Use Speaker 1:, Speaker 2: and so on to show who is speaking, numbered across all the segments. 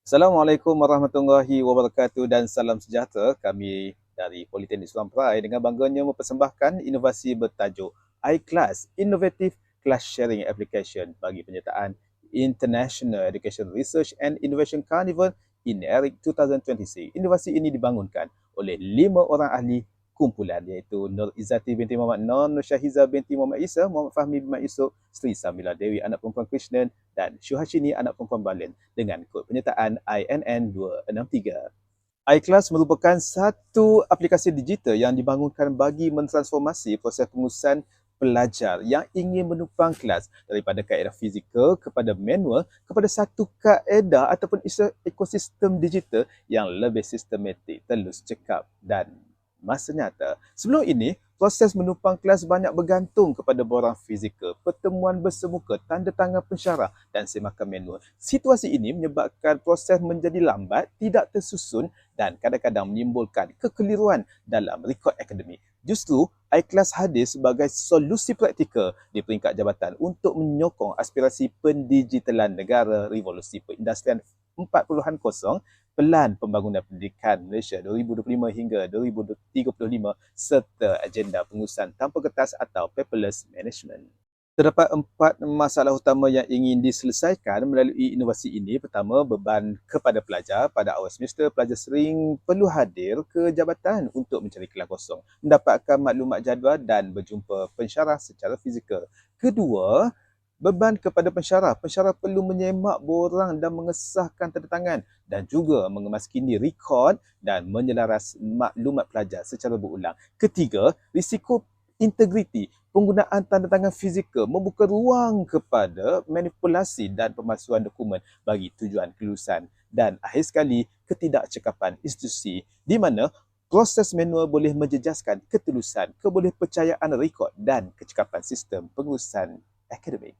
Speaker 1: Assalamualaikum warahmatullahi wabarakatuh dan salam sejahtera. Kami dari Politeknik Islam Perai dengan bangganya mempersembahkan inovasi bertajuk iClass Innovative Class Sharing Application bagi penyertaan International Education Research and Innovation Carnival in ERIC 2026. Inovasi ini dibangunkan oleh 5 orang ahli kumpulan iaitu Nur Izzati binti Muhammad Nur, Nur Syahiza binti Muhammad Isa, Muhammad Fahmi bin Mat Yusof, Sri Samila Dewi anak perempuan Krishnan dan Syuhashini anak perempuan Balen dengan kod penyertaan INN263. iClass merupakan satu aplikasi digital yang dibangunkan bagi mentransformasi proses pengurusan pelajar yang ingin menumpang kelas daripada kaedah fizikal kepada manual kepada satu kaedah ataupun ekosistem digital yang lebih sistematik, telus, cekap dan masa nyata. Sebelum ini, proses menumpang kelas banyak bergantung kepada borang fizikal, pertemuan bersemuka, tanda tangan pensyarah dan semakan manual. Situasi ini menyebabkan proses menjadi lambat, tidak tersusun dan kadang-kadang menimbulkan kekeliruan dalam rekod akademik. Justru, iClass hadir sebagai solusi praktikal di peringkat jabatan untuk menyokong aspirasi pendigitalan negara revolusi perindustrian 4.0 Pelan Pembangunan Pendidikan Malaysia 2025 hingga 2035 serta agenda pengurusan tanpa kertas atau paperless management. Terdapat 4 masalah utama yang ingin diselesaikan melalui inovasi ini. Pertama, beban kepada pelajar. Pada awal semester, pelajar sering perlu hadir ke jabatan untuk mencari kelas kosong, mendapatkan maklumat jadual dan berjumpa pensyarah secara fizikal. Kedua, beban kepada pensyarah. Pensyarah perlu menyemak borang dan mengesahkan tanda tangan dan juga mengemaskini rekod dan menyelaras maklumat pelajar secara berulang. Ketiga, risiko integriti. Penggunaan tanda tangan fizikal membuka ruang kepada manipulasi dan pemalsuan dokumen bagi tujuan kelulusan. Dan akhir sekali, ketidakcekapan institusi di mana proses manual boleh menjejaskan ketulusan, kebolehpercayaan rekod dan kecekapan sistem pengurusan akademik.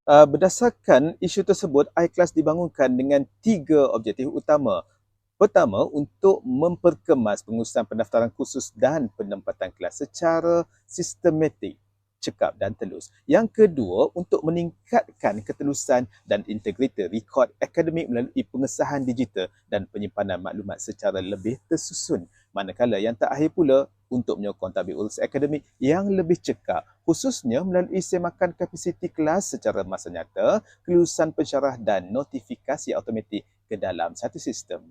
Speaker 1: Berdasarkan isu tersebut, iClass dibangunkan dengan 3 objektif utama. Pertama, untuk memperkemas pengurusan pendaftaran kursus dan penempatan kelas secara sistematik, cekap dan telus. Yang kedua, untuk meningkatkan ketelusan dan integriti rekod akademik melalui pengesahan digital dan penyimpanan maklumat secara lebih tersusun. Manakala yang terakhir pula, untuk menyokong tabik urus akademik yang lebih cekap, khususnya melalui semakan kapasiti kelas secara masa nyata, kelulusan pensyarah dan notifikasi automatik ke dalam satu sistem.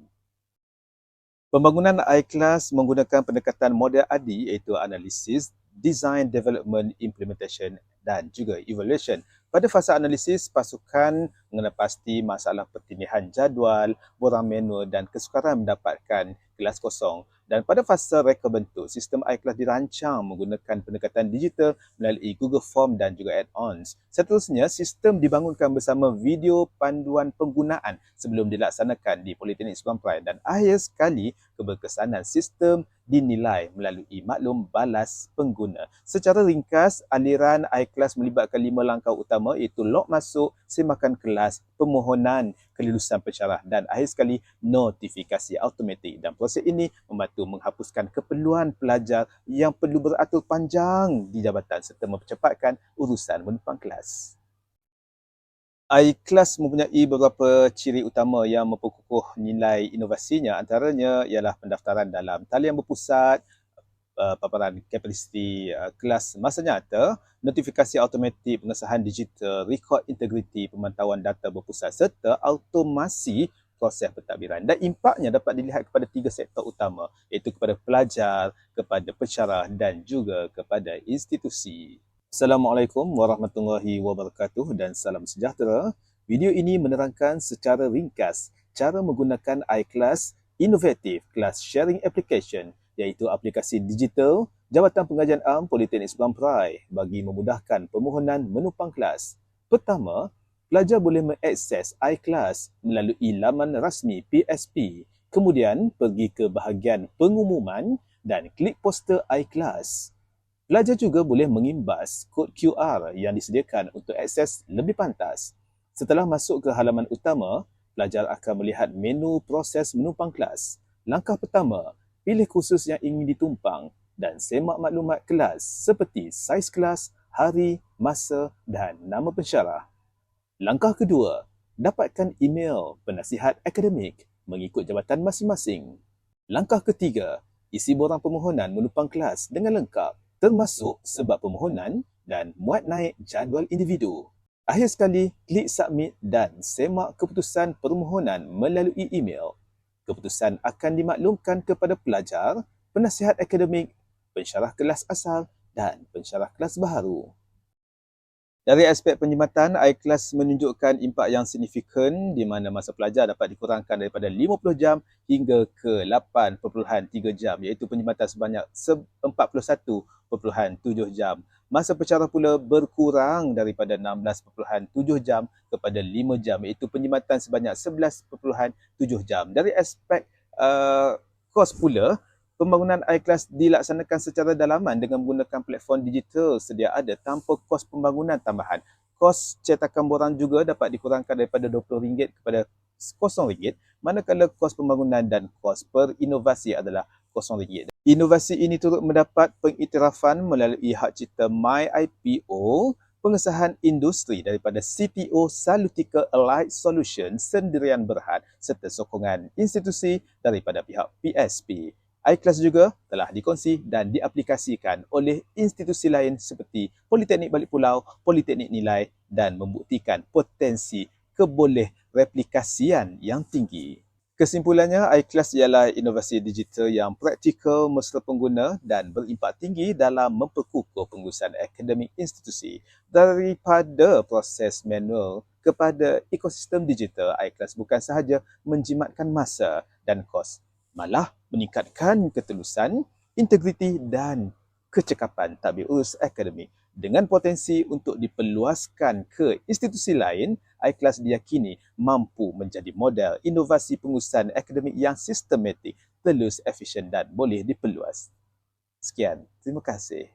Speaker 1: Pembangunan iClass menggunakan pendekatan model ADI iaitu Analysis, Design, Development, Implementation dan juga Evaluation. Pada fasa analisis, pasukan mengenal pasti masalah pertinihan jadual, borang manual dan kesukaran mendapatkan kelas kosong. Dan pada fasa reka bentuk, sistem iClass dirancang menggunakan pendekatan digital melalui Google Form dan juga add-ons. Seterusnya, sistem dibangunkan bersama video panduan penggunaan sebelum dilaksanakan di Politeknik Islam Perai dan akhir sekali keberkesanan sistem dinilai melalui maklum balas pengguna. Secara ringkas, aliran iClass melibatkan 5 langkah utama iaitu log masuk, semakan kelas, permohonan kelulusan pensyarah dan akhir sekali notifikasi automatik. Dan proses ini membantu menghapuskan keperluan pelajar yang perlu beratur panjang di jabatan serta mempercepatkan urusan menumpang kelas. iClass mempunyai beberapa ciri utama yang memperkukuh nilai inovasinya. Antaranya ialah pendaftaran dalam talian berpusat, paparan kapasiti kelas masa nyata, notifikasi automatik, pengesahan digital, rekod integriti, pemantauan data berpusat serta automasi proses pentadbiran. Dan impaknya dapat dilihat kepada 3 sektor utama iaitu kepada pelajar, kepada pensyarah dan juga kepada institusi. Assalamualaikum warahmatullahi wabarakatuh dan salam sejahtera. Video ini menerangkan secara ringkas cara menggunakan iClass Innovative Class Sharing Application iaitu aplikasi digital Jabatan Pengajian Am Politeknik Islam Perai bagi memudahkan permohonan menumpang kelas. Pertama, pelajar boleh mengakses iClass melalui laman rasmi PSP. Kemudian, pergi ke bahagian pengumuman dan klik poster iClass. Pelajar juga boleh mengimbas kod QR yang disediakan untuk akses lebih pantas. Setelah masuk ke halaman utama, pelajar akan melihat menu proses menumpang kelas. Langkah pertama, pilih kursus yang ingin ditumpang dan semak maklumat kelas seperti saiz kelas, hari, masa dan nama pensyarah. Langkah kedua, Dapatkan email penasihat akademik mengikut jabatan masing-masing. Langkah ketiga, isi borang permohonan menumpang kelas dengan lengkap, termasuk sebab permohonan dan muat naik jadual individu. Akhir sekali, klik submit dan semak keputusan permohonan melalui email. Keputusan akan dimaklumkan kepada pelajar, penasihat akademik, pensyarah kelas asal dan pensyarah kelas baharu. Dari aspek penjimatan, iKelas menunjukkan impak yang signifikan di mana masa pelajar dapat dikurangkan daripada 50 jam hingga ke 8.3 jam iaitu penjimatan sebanyak 41.7 jam. Masa pensyarah pula berkurang daripada 16.7 jam kepada 5 jam iaitu penjimatan sebanyak 11.7 jam. Dari aspek kos pula, pembangunan iKelas dilaksanakan secara dalaman dengan menggunakan platform digital sedia ada tanpa kos pembangunan tambahan. Kos cetakan borang juga dapat dikurangkan daripada RM20 kepada RM0, manakala kos pembangunan dan kos perinovasi adalah RM0. Inovasi ini turut mendapat pengiktirafan melalui hak cipta MyIPO, pengesahan industri daripada CTO Salutica Allied Solution Sendirian Berhad serta sokongan institusi daripada pihak PSP. iKelas juga telah dikongsi dan diaplikasikan oleh institusi lain seperti Politeknik Balik Pulau, Politeknik Nilai dan membuktikan potensi keboleh replikasian yang tinggi. Kesimpulannya, iKelas ialah inovasi digital yang praktikal, mesra pengguna dan berimpak tinggi dalam memperkukuh pengurusan akademik institusi. Daripada proses manual kepada ekosistem digital, iKelas bukan sahaja menjimatkan masa dan kos, malah meningkatkan ketelusan, integriti dan kecekapan tabir urus akademik. Dengan potensi untuk diperluaskan ke institusi lain, iKelas diyakini mampu menjadi model inovasi pengurusan akademik yang sistematik, telus, efisien dan boleh diperluas. Sekian, terima kasih.